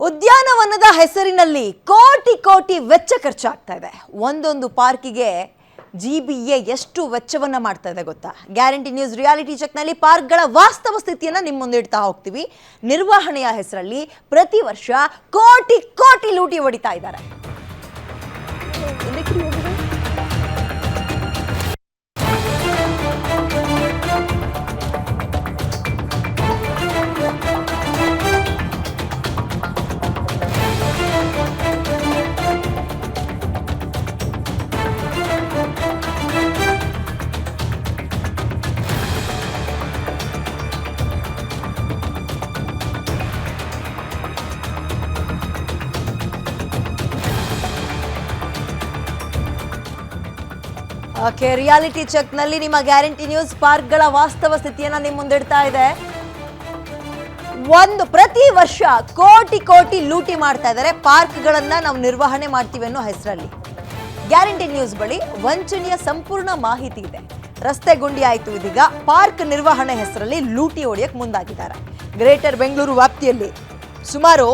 ಉದ್ಯಾನವನದ ಹೆಸರಿನಲ್ಲಿ ಕೋಟಿ ಕೋಟಿ ವೆಚ್ಚ ಖರ್ಚಾಗ್ತಾ ಇದೆ. ಒಂದೊಂದು ಪಾರ್ಕಿಗೆ GBA ಎಷ್ಟು ವೆಚ್ಚವನ್ನ ಮಾಡ್ತಾ ಇದೆ ಗೊತ್ತಾ? ಗ್ಯಾರಂಟಿ ನ್ಯೂಸ್ ರಿಯಾಲಿಟಿ ಚೆಕ್ನಲ್ಲಿ ಪಾರ್ಕ್ಗಳ ವಾಸ್ತವ ಸ್ಥಿತಿಯನ್ನ ನಿಮ್ಮ ಮುಂದೆ ಇಡ್ತಾ ಹೋಗ್ತೀವಿ. ನಿರ್ವಹಣೆಯ ಹೆಸರಲ್ಲಿ ಪ್ರತಿ ವರ್ಷ ಕೋಟಿ ಕೋಟಿ ಲೂಟಿ ಹೊಡಿತಾ ಇದ್ದಾರೆ. ರಿಯಾಲಿಟಿ ಚೆಕ್ ನಲ್ಲಿ ನಿಮ್ಮ ಗ್ಯಾರಂಟಿ ನ್ಯೂಸ್ ಪಾರ್ಕ್ಗಳ ವಾಸ್ತವ ಸ್ಥಿತಿಯನ್ನ ನಿಮ್ಮ ಮುಂದಿಡ್ತಾ ಇದೆ. ಪ್ರತಿ ವರ್ಷ ಕೋಟಿ ಕೋಟಿ ಲೂಟಿ ಮಾಡ್ತಾ ಇದ್ದಾರೆ. ಪಾರ್ಕ್ಗಳನ್ನ ನಾವು ನಿರ್ವಹಣೆ ಮಾಡ್ತೀವಿ ಅನ್ನೋ ಹೆಸರಲ್ಲಿ ಗ್ಯಾರಂಟಿ ನ್ಯೂಸ್ ಬಳಿ ವಂಚನೆಯ ಸಂಪೂರ್ಣ ಮಾಹಿತಿ ಇದೆ. ರಸ್ತೆ ಗುಂಡಿ ಆಯ್ತು, ಇದೀಗ ಪಾರ್ಕ್ ನಿರ್ವಹಣೆ ಹೆಸರಲ್ಲಿ ಲೂಟಿ ಹೊಡೆಯಕ್ಕೆ ಮುಂದಾಗಿದ್ದಾರೆ. ಗ್ರೇಟರ್ ಬೆಂಗಳೂರು ವ್ಯಾಪ್ತಿಯಲ್ಲಿ ಸುಮಾರು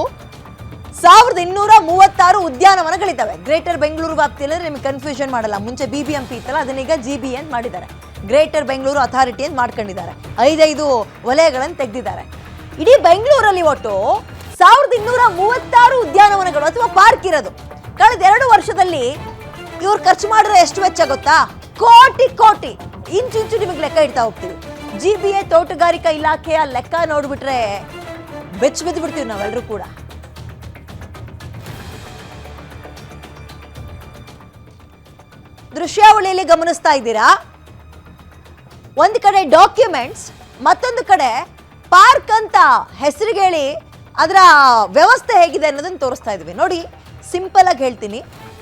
1236 ಉದ್ಯಾನವನಗಳಿದ್ದಾವೆ. ಗ್ರೇಟರ್ ಬೆಂಗಳೂರು ವ್ಯಾಪ್ತಿಯಲ್ಲಿ ನಿಮಗೆ ಕನ್ಫ್ಯೂಷನ್ ಮಾಡಲ್ಲ. ಮುಂಚೆ BBMP ಇತ್ತಲ್ಲ, ಅದನ್ನೀಗ GBA ಅಂತ ಮಾಡಿದ್ದಾರೆ. ಗ್ರೇಟರ್ ಬೆಂಗಳೂರು ಅಥಾರಿಟಿ ಅಂತ ಮಾಡ್ಕೊಂಡಿದ್ದಾರೆ. 5 ವಲಯಗಳನ್ನು ತೆಗೆದಿದ್ದಾರೆ. ಇಡೀ ಬೆಂಗಳೂರಲ್ಲಿ ಒಟ್ಟು 1236 ಉದ್ಯಾನವನಗಳು ಅಥವಾ ಪಾರ್ಕ್ ಇರೋದು. ಕಳೆದ 2 ವರ್ಷದಲ್ಲಿ ಇವ್ರು ಖರ್ಚು ಮಾಡಿದ್ರೆ ಎಷ್ಟು ವೆಚ್ಚ ಗೊತ್ತಾ? ಕೋಟಿ ಕೋಟಿ. ಇಂಚು ನಿಮಗೆ ಲೆಕ್ಕ ಇಡ್ತಾ ಹೋಗ್ತೀವಿ. GBA ತೋಟಗಾರಿಕಾ ಇಲಾಖೆಯ ಲೆಕ್ಕ ನೋಡ್ಬಿಟ್ರೆ ಬೆಚ್ಚ ಬಿದ್ದು ಬಿಡ್ತೀವಿ ನಾವೆಲ್ಲರೂ ಕೂಡ. ದೃಶ್ಯಾವಳಿಯಲ್ಲಿ ಗಮನಿಸ್ತಾ ಇದ್ದೀರಾ, ಒಂದು ಕಡೆ ಡಾಕ್ಯುಮೆಂಟ್ಸ್, ಮತ್ತೊಂದು ಕಡೆ ಪಾರ್ಕ್ ಅಂತ ಹೆಸರುಗೇಳಿ ಅದರ ವ್ಯವಸ್ಥೆ ಹೇಗಿದೆ ಅನ್ನೋದನ್ನು ತೋರಿಸ್ತಾ ಇದ್ವಿ. ನೋಡಿ, ಸಿಂಪಲ್ ಆಗಿ ಹೇಳ್ತೀನಿ,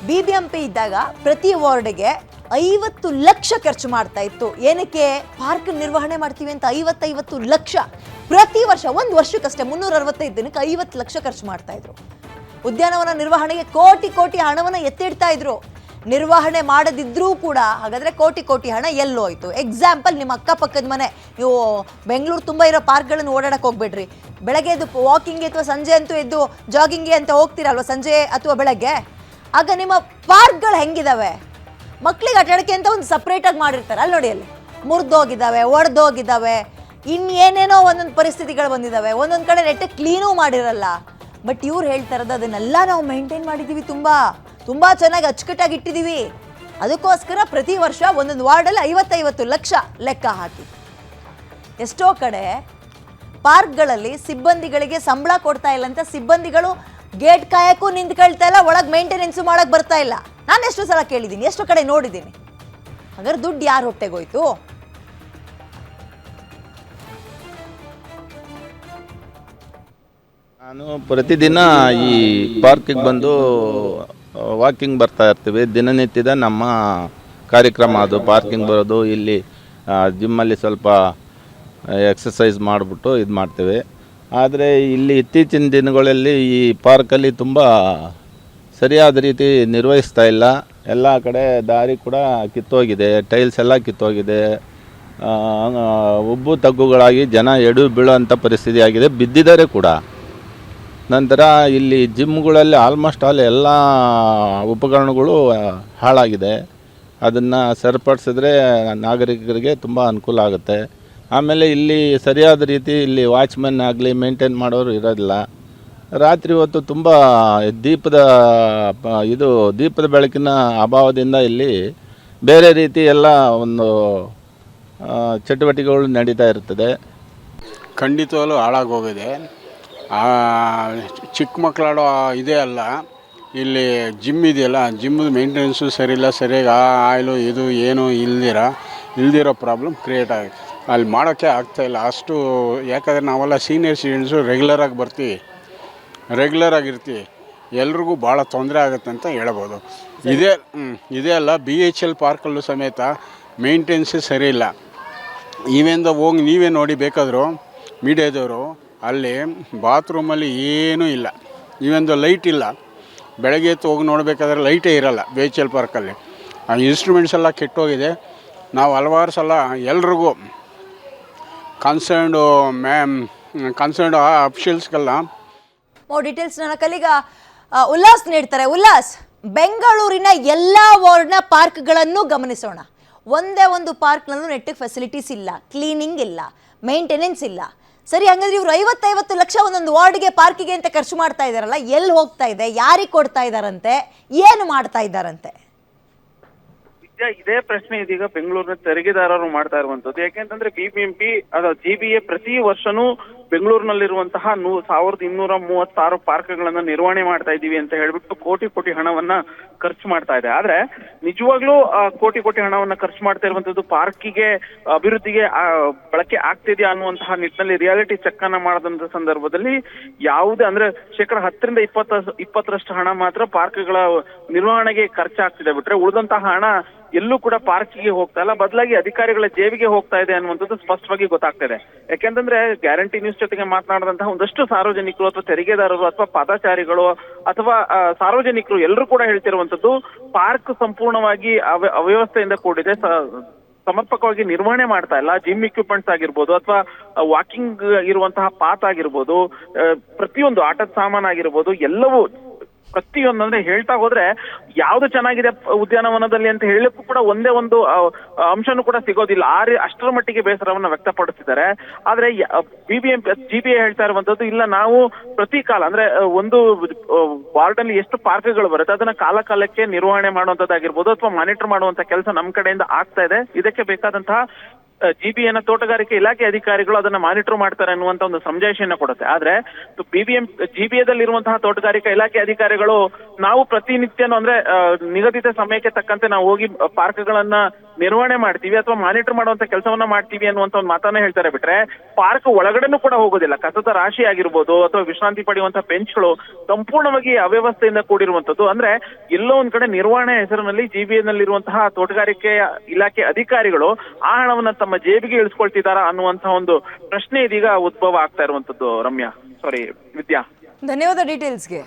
BBMP ಇದ್ದಾಗ ಪ್ರತಿ ವಾರ್ಡ್ಗೆ 50 ಲಕ್ಷ ಖರ್ಚು ಮಾಡ್ತಾ ಇತ್ತು. ಏನಕ್ಕೆ? ಪಾರ್ಕ್ ನಿರ್ವಹಣೆ ಮಾಡ್ತೀವಿ ಅಂತ 50 ಲಕ್ಷ ಪ್ರತಿ ವರ್ಷ, ಒಂದು ವರ್ಷಕ್ಕಷ್ಟೇ 365 ದಿನಕ್ಕೆ 50 ಲಕ್ಷ ಖರ್ಚು ಮಾಡ್ತಾ ಇದ್ರು. ಉದ್ಯಾನವನ ನಿರ್ವಹಣೆಗೆ ಕೋಟಿ ಕೋಟಿ ಹಣವನ್ನು ಎತ್ತಿಡ್ತಾ ಇದ್ರು. ನಿರ್ವಹಣೆ ಮಾಡದಿದ್ರೂ ಕೂಡ ಹಾಗಾದ್ರೆ ಕೋಟಿ ಕೋಟಿ ಹಣ ಎಲ್ಲೋಯ್ತು? ಎಕ್ಸಾಂಪಲ್, ನಿಮ್ಮ ಅಕ್ಕಪಕ್ಕದ ಮನೆ, ನೀವು ಬೆಂಗಳೂರು ತುಂಬ ಇರೋ ಪಾರ್ಕ್ಗಳನ್ನು ಓಡಾಡಕ್ಕೆ ಹೋಗ್ಬೇಡ್ರಿ. ಬೆಳಗ್ಗೆ ಎದ್ದು ವಾಕಿಂಗ್ಗೆ ಅಥವಾ ಸಂಜೆ ಅಂತೂ ಎದ್ದು ಜಾಗಿಂಗ್ಗೆ ಅಂತ ಹೋಗ್ತೀರಲ್ವ, ಸಂಜೆ ಅಥವಾ ಬೆಳಗ್ಗೆ. ಆಗ ನಿಮ್ಮ ಪಾರ್ಕ್ಗಳು ಹೆಂಗಿದಾವೆ? ಮಕ್ಕಳಿಗೆ ಆಟಾಡಕ್ಕೆ ಅಂತ ಒಂದು ಸಪ್ರೇಟಾಗಿ ಮಾಡಿರ್ತಾರೆ. ಅಲ್ಲಿ ನೋಡಿ, ಅಲ್ಲಿ ಮುರಿದೋಗಿದ್ದಾವೆ, ಒಡೆದೋಗಿದ್ದಾವೆ, ಇನ್ನೇನೇನೋ ಒಂದೊಂದು ಪರಿಸ್ಥಿತಿಗಳು ಬಂದಿದ್ದಾವೆ. ಒಂದೊಂದು ಕಡೆ ನೆಟ್ಟಗೆ ಕ್ಲೀನೂ ಮಾಡಿರಲ್ಲ. ಬಟ್ ಇವ್ರು ಹೇಳ್ತಾ ಇರೋದು ಅದನ್ನೆಲ್ಲ ನಾವು ಮೇಂಟೈನ್ ಮಾಡಿದ್ದೀವಿ, ತುಂಬ ಚೆನ್ನಾಗಿ ಅಚ್ಚುಕಟ್ಟಾಗಿ ಇಟ್ಟಿದ್ದೀವಿ. ಅದಕ್ಕೋಸ್ಕರ ಪ್ರತಿ ವರ್ಷ ಒಂದೊಂದು ವಾರ್ಡಲ್ಲಿ 50 ಲಕ್ಷ ಲೆಕ್ಕ ಹಾಕಿ. ಎಷ್ಟೋ ಕಡೆ ಪಾರ್ಕ್ಗಳಲ್ಲಿ ಸಿಬ್ಬಂದಿಗಳಿಗೆ ಸಂಬಳ ಕೊಡ್ತಾ ಇಲ್ಲ ಅಂತ ಸಿಬ್ಬಂದಿಗಳು ಗೇಟ್ ಕಾಯಕ್ಕೂ ನಿಂತ್ಕೊಳ್ತಾ ಇಲ್ಲ, ಒಳಗೆ ಮೇಂಟೆನೆನ್ಸು ಮಾಡಕ್ಕೆ ಬರ್ತಾ ಇಲ್ಲ. ನಾನು ಎಷ್ಟು ಸಲ ಕೇಳಿದ್ದೀನಿ, ಎಷ್ಟು ಕಡೆ ನೋಡಿದ್ದೀನಿ. ಹಾಗಾದ್ರೆ ದುಡ್ಡು ಯಾರು ಹೊಟ್ಟೆಗೋಯ್ತು? ನಾನು ಪ್ರತಿದಿನ ಈ ಪಾರ್ಕಿಗೆ ಬಂದು ವಾಕಿಂಗ್ ಬರ್ತಾ ಇರ್ತೀವಿ. ದಿನನಿತ್ಯದ ನಮ್ಮ ಕಾರ್ಯಕ್ರಮ ಅದು ಪಾರ್ಕಿಂಗ್ ಬರೋದು. ಇಲ್ಲಿ ಜಿಮ್ಮಲ್ಲಿ ಸ್ವಲ್ಪ ಎಕ್ಸಸೈಸ್ ಮಾಡಿಬಿಟ್ಟು ಇದು ಮಾಡ್ತೇವೆ. ಆದರೆ ಇಲ್ಲಿ ಇತ್ತೀಚಿನ ದಿನಗಳಲ್ಲಿ ಈ ಪಾರ್ಕಲ್ಲಿ ತುಂಬ ಸರಿಯಾದ ರೀತಿ ನಿರ್ವಹಿಸ್ತಾ ಇಲ್ಲ. ಎಲ್ಲ ಕಡೆ ದಾರಿ ಕೂಡ ಕಿತ್ತೋಗಿದೆ, ಟೈಲ್ಸ್ ಎಲ್ಲ ಕಿತ್ತೋಗಿದೆ. ಉಬ್ಬು ತಗ್ಗುಗಳಾಗಿ ಜನ ಎಡು ಬೀಳೋಂಥ ಪರಿಸ್ಥಿತಿ ಆಗಿದೆ, ಬಿದ್ದಿದ್ದಾರೆ ಕೂಡ. ನಂತರ ಇಲ್ಲಿ ಜಿಮ್ಗಳಲ್ಲಿ ಆಲ್ಮೋಸ್ಟ್ ಆಲ್ ಎಲ್ಲ ಉಪಕರಣಗಳು ಹಾಳಾಗಿದೆ. ಅದನ್ನು ಸರಿಪಡಿಸಿದ್ರೆ ನಾಗರಿಕರಿಗೆ ತುಂಬ ಅನುಕೂಲ ಆಗುತ್ತೆ. ಆಮೇಲೆ ಇಲ್ಲಿ ಸರಿಯಾದ ರೀತಿ ಇಲ್ಲಿ ವಾಚ್ಮನ್ ಆಗಲಿ ಮೇಂಟೈನ್ ಮಾಡೋರು ಇರೋದಿಲ್ಲ. ರಾತ್ರಿ ಹೊತ್ತು ತುಂಬ ದೀಪದ ಬೆಳಕಿನ ಅಭಾವದಿಂದ ಇಲ್ಲಿ ಬೇರೆ ರೀತಿ ಎಲ್ಲ ಒಂದು ಚಟುವಟಿಕೆಗಳು ನಡೀತಾ ಇರ್ತದೆ. ಖಂಡಿತವಾಗ್ಲೂ ಹಾಳಾಗೋಗಿದೆ. ಚಿಕ್ಕ ಮಕ್ಕಳಾಡೋ ಇದೇ ಅಲ್ಲ, ಇಲ್ಲಿ ಜಿಮ್ ಇದೆಯಲ್ಲ, ಜಿಮ್ಮದು ಮೇಂಟೆನೆನ್ಸು ಸರಿಯಿಲ್ಲ, ಸರಿಯಾಗಿ ಆಯಿಲು ಇದು ಏನು ಇಲ್ದಿರೋ ಪ್ರಾಬ್ಲಮ್ ಕ್ರಿಯೇಟ್ ಆಗಿದೆ. ಅಲ್ಲಿ ಮಾಡೋಕ್ಕೆ ಆಗ್ತಾಯಿಲ್ಲ ಅಷ್ಟು. ಯಾಕಂದರೆ ನಾವೆಲ್ಲ ಸೀನಿಯರ್ ಸಿಟಿಜನ್ಸು ರೆಗ್ಯುಲರಾಗಿರ್ತೀವಿ. ಎಲ್ರಿಗೂ ಭಾಳ ತೊಂದರೆ ಆಗುತ್ತೆ ಅಂತ ಹೇಳ್ಬೋದು. ಇದೇ ಅಲ್ಲ, BHL ಪಾರ್ಕಲ್ಲೂ ಸಮೇತ ಮೇಂಟೆನೆನ್ಸೇ ಸರಿಯಿಲ್ಲ. ಇವೆಂದ ಹೋಗಿ ನೀವೇ ನೋಡಿ ಬೇಕಾದರೂ ಮೀಡಿಯಾದವರು, ಅಲ್ಲಿ ಬಾತ್ರೂಮಲ್ಲಿ ಏನೂ ಇಲ್ಲ, ಇವೆಂದು ಲೈಟ್ ಇಲ್ಲ. ಬೆಳಗ್ಗೆ ಎದ್ದು ಹೋಗಿ ನೋಡಬೇಕಾದ್ರೆ ಲೈಟೇ ಇರೋಲ್ಲ BHL ಪಾರ್ಕಲ್ಲಿ. ಆ ಇನ್ಸ್ಟ್ರೂಮೆಂಟ್ಸ್ ಎಲ್ಲ ಕೆಟ್ಟೋಗಿದೆ. ನಾವು ಹಲವಾರು ಸಲ ಎಲ್ರಿಗೂ ಕನ್ಸರ್ನ್ಡ್ ಅಫಿಷಿಯಲ್ಸ್ಗೆಲ್ಲ ಮೋರ್ ಡೀಟೇಲ್ಸ್ ನನ್ನ ಕಲೀಗ ಉಲ್ಲಾಸ್ ನೀಡ್ತಾರೆ. ಉಲ್ಲಾಸ್, ಬೆಂಗಳೂರಿನ ಎಲ್ಲಾ ವಾರ್ಡ್ನ ಪಾರ್ಕ್ಗಳನ್ನು ಗಮನಿಸೋಣ. ಒಂದೇ ಒಂದು ಪಾರ್ಕ್ನಲ್ಲೂ ನೆಟ್ಟಿಗೆ ಫೆಸಿಲಿಟೀಸ್ ಇಲ್ಲ, ಕ್ಲೀನಿಂಗ್ ಇಲ್ಲ, ಮೇಂಟೆನೆನ್ಸ್ ಇಲ್ಲ. ಸರಿ, ಹಂಗಂದ್ರೆ ಇವರು 50 ಲಕ್ಷ ಒಂದೊಂದು ವಾರ್ಡ್ಗೆ ಪಾರ್ಕಿಗೆ ಅಂತ ಖರ್ಚು ಮಾಡ್ತಾ ಇದಾರಲ್ಲ, ಎಲ್ಲಿ ಹೋಗ್ತಾ ಇದೆ, ಯಾರಿಗೆ ಕೊಡ್ತಾ ಇದಾರಂತೆ, ಏನು ಮಾಡ್ತಾ ಇದ್ದಾರಂತೆ? ಇದೇ ಪ್ರಶ್ನೆ ಇದೀಗ ಬೆಂಗಳೂರಿನ ತೆರಿಗೆದಾರರು ಮಾಡ್ತಾ ಇರುವಂತದ್ದು. ಯಾಕೆಂತಂದ್ರೆ ಬಿಬಿಎಂಪಿ ಜಿಬಿಎ ಪ್ರತಿ ವರ್ಷನೂ ಬೆಂಗಳೂರಿನಲ್ಲಿರುವಂತಹ 1236 ಪಾರ್ಕ್ಗಳನ್ನ ನಿರ್ವಹಣೆ ಮಾಡ್ತಾ ಇದೀವಿ ಅಂತ ಹೇಳ್ಬಿಟ್ಟು ಕೋಟಿ ಹಣವನ್ನ ಖರ್ಚು ಮಾಡ್ತಾ ಇದೆ. ಆದ್ರೆ ನಿಜವಾಗ್ಲೂ ಕೋಟಿ ಹಣವನ್ನ ಖರ್ಚು ಮಾಡ್ತಾ ಇರುವಂತದ್ದು ಪಾರ್ಕಿಗೆ ಅಭಿವೃದ್ಧಿಗೆ ಬಳಕೆ ಆಗ್ತಿದೆಯಾ ಅನ್ನುವಂತಹ ನಿಟ್ಟಿನಲ್ಲಿ ರಿಯಾಲಿಟಿ ಚೆಕ್ ಅನ್ನ ಮಾಡದಂತ ಸಂದರ್ಭದಲ್ಲಿ ಯಾವುದೇ ಅಂದ್ರೆ 10% ರಿಂದ 20% ಹಣ ಮಾತ್ರ ಪಾರ್ಕ್ಗಳ ನಿರ್ವಹಣೆಗೆ ಖರ್ಚಾಗ್ತಿದೆ ಬಿಟ್ರೆ ಉಳಿದಂತಹ ಹಣ ಎಲ್ಲೂ ಕೂಡ ಪಾರ್ಕಿಗೆ ಹೋಗ್ತಾ ಇಲ್ಲ, ಬದಲಾಗಿ ಅಧಿಕಾರಿಗಳ ಜೇಬಿಗೆ ಹೋಗ್ತಾ ಇದೆ ಅನ್ನುವಂಥದ್ದು ಸ್ಪಷ್ಟವಾಗಿ ಗೊತ್ತಾಗ್ತದೆ. ಯಾಕೆಂತಂದ್ರೆ ಗ್ಯಾರಂಟಿ ನ್ಯೂಸ್ ಜೊತೆಗೆ ಮಾತನಾಡಿದಂತಹ ಒಂದಷ್ಟು ಸಾರ್ವಜನಿಕರು ಅಥವಾ ತೆರಿಗೆದಾರರು ಅಥವಾ ಪಾದಚಾರಿಗಳು ಅಥವಾ ಸಾರ್ವಜನಿಕರು ಎಲ್ಲರೂ ಕೂಡ ಹೇಳ್ತಿರುವಂತದ್ದು ಪಾರ್ಕ್ ಸಂಪೂರ್ಣವಾಗಿ ಅವ್ಯವಸ್ಥೆಯಿಂದ ಕೂಡಿದೆ, ಸಮರ್ಪಕವಾಗಿ ನಿರ್ವಹಣೆ ಮಾಡ್ತಾ ಇಲ್ಲ. ಜಿಮ್ ಇಕ್ವಿಪ್ಮೆಂಟ್ಸ್ ಆಗಿರ್ಬೋದು ಅಥವಾ ವಾಕಿಂಗ್ ಇರುವಂತಹ ಪಾತ್ ಆಗಿರ್ಬೋದು, ಪ್ರತಿಯೊಂದು ಆಟದ ಸಾಮಾನು ಆಗಿರ್ಬೋದು, ಎಲ್ಲವೂ ಪ್ರತಿಯೊಂದು ಅಂದ್ರೆ ಹೇಳ್ತಾ ಹೋದ್ರೆ ಯಾವ್ದು ಚೆನ್ನಾಗಿದೆ ಉದ್ಯಾನವನದಲ್ಲಿ ಅಂತ ಹೇಳಕ್ಕೂ ಕೂಡ ಒಂದೇ ಒಂದು ಅಂಶನೂ ಕೂಡ ಸಿಗೋದಿಲ್ಲ. ಅಷ್ಟರ ಮಟ್ಟಿಗೆ ಬೇಸರವನ್ನ ವ್ಯಕ್ತಪಡಿಸಿದ್ದಾರೆ. ಆದ್ರೆ ಜಿಬಿಎ ಹೇಳ್ತಾ ಇರುವಂತದ್ದು ಇಲ್ಲ, ನಾವು ಪ್ರತಿ ಕಾಲ ಅಂದ್ರೆ ಒಂದು ವಾರ್ಡ್ ಅಲ್ಲಿ ಎಷ್ಟು ಪಾರ್ಕ್ಗಳು ಬರುತ್ತೆ ಅದನ್ನ ಕಾಲಕ್ಕೆ ನಿರ್ವಹಣೆ ಮಾಡುವಂತದ್ದಾಗಿರ್ಬೋದು ಅಥವಾ ಮಾನಿಟರ್ ಮಾಡುವಂತ ಕೆಲಸ ನಮ್ಮ ಕಡೆಯಿಂದ ಆಗ್ತಾ ಇದೆ. ಇದಕ್ಕೆ ಬೇಕಾದಂತಹ ಜಿಬಿಎನ ತೋಟಗಾರಿಕೆ ಇಲಾಖೆ ಅಧಿಕಾರಿಗಳು ಅದನ್ನ ಮಾನಿಟರ್ ಮಾಡ್ತಾರೆ ಅನ್ನುವಂತ ಒಂದು ಸಮಜಾಯಿಷಿಯನ್ನ ಕೊಡುತ್ತೆ. ಆದ್ರೆ ಜಿಬಿಎದಲ್ಲಿ ಇರುವಂತಹ ತೋಟಗಾರಿಕಾ ಇಲಾಖೆ ಅಧಿಕಾರಿಗಳು ನಾವು ಪ್ರತಿನಿತ್ಯನೂ ಅಂದ್ರೆ ನಿಗದಿತ ಸಮಯಕ್ಕೆ ತಕ್ಕಂತೆ ನಾವು ಹೋಗಿ ಪಾರ್ಕ್ಗಳನ್ನ ನಿರ್ವಹಣೆ ಮಾಡ್ತೀವಿ ಅಥವಾ ಮಾನಿಟರ್ ಮಾಡುವಂತ ಕೆಲಸವನ್ನ ಮಾಡ್ತೀವಿ ಅನ್ನುವಂತ ಒಂದು ಮಾತನ್ನ ಹೇಳ್ತಾರೆ ಬಿಟ್ರೆ ಪಾರ್ಕ್ ಒಳಗಡೆನೂ ಕೂಡ ಹೋಗೋದಿಲ್ಲ. ಕಸದ ರಾಶಿ ಆಗಿರ್ಬೋದು ಅಥವಾ ವಿಶ್ರಾಂತಿ ಪಡೆಯುವಂತಹ ಬೆಂಚ್ಗಳು ಸಂಪೂರ್ಣವಾಗಿ ಅವ್ಯವಸ್ಥೆಯಿಂದ ಕೂಡಿರುವಂತದ್ದು. ಅಂದ್ರೆ ಎಲ್ಲೋ ಒಂದ್ ಕಡೆ ನಿರ್ವಹಣೆ ಹೆಸರಿನಲ್ಲಿ ಜಿಬಿಎನಲ್ಲಿರುವಂತಹ ತೋಟಗಾರಿಕೆ ಇಲಾಖೆ ಅಧಿಕಾರಿಗಳು ಆ ಹಣವನ್ನ ತಮ್ಮ ಜೇಬಿಗೆ ಇಳಿಸ್ಕೊಳ್ತಿದಾರಾ ಅನ್ನುವಂತಹ ಒಂದು ಪ್ರಶ್ನೆ ಇದೀಗ ಉದ್ಭವ ಆಗ್ತಾ ಇರುವಂತದ್ದು. ವಿದ್ಯಾ. ಧನ್ಯವಾದ ಡೀಟೇಲ್ಸ್ಗೆ.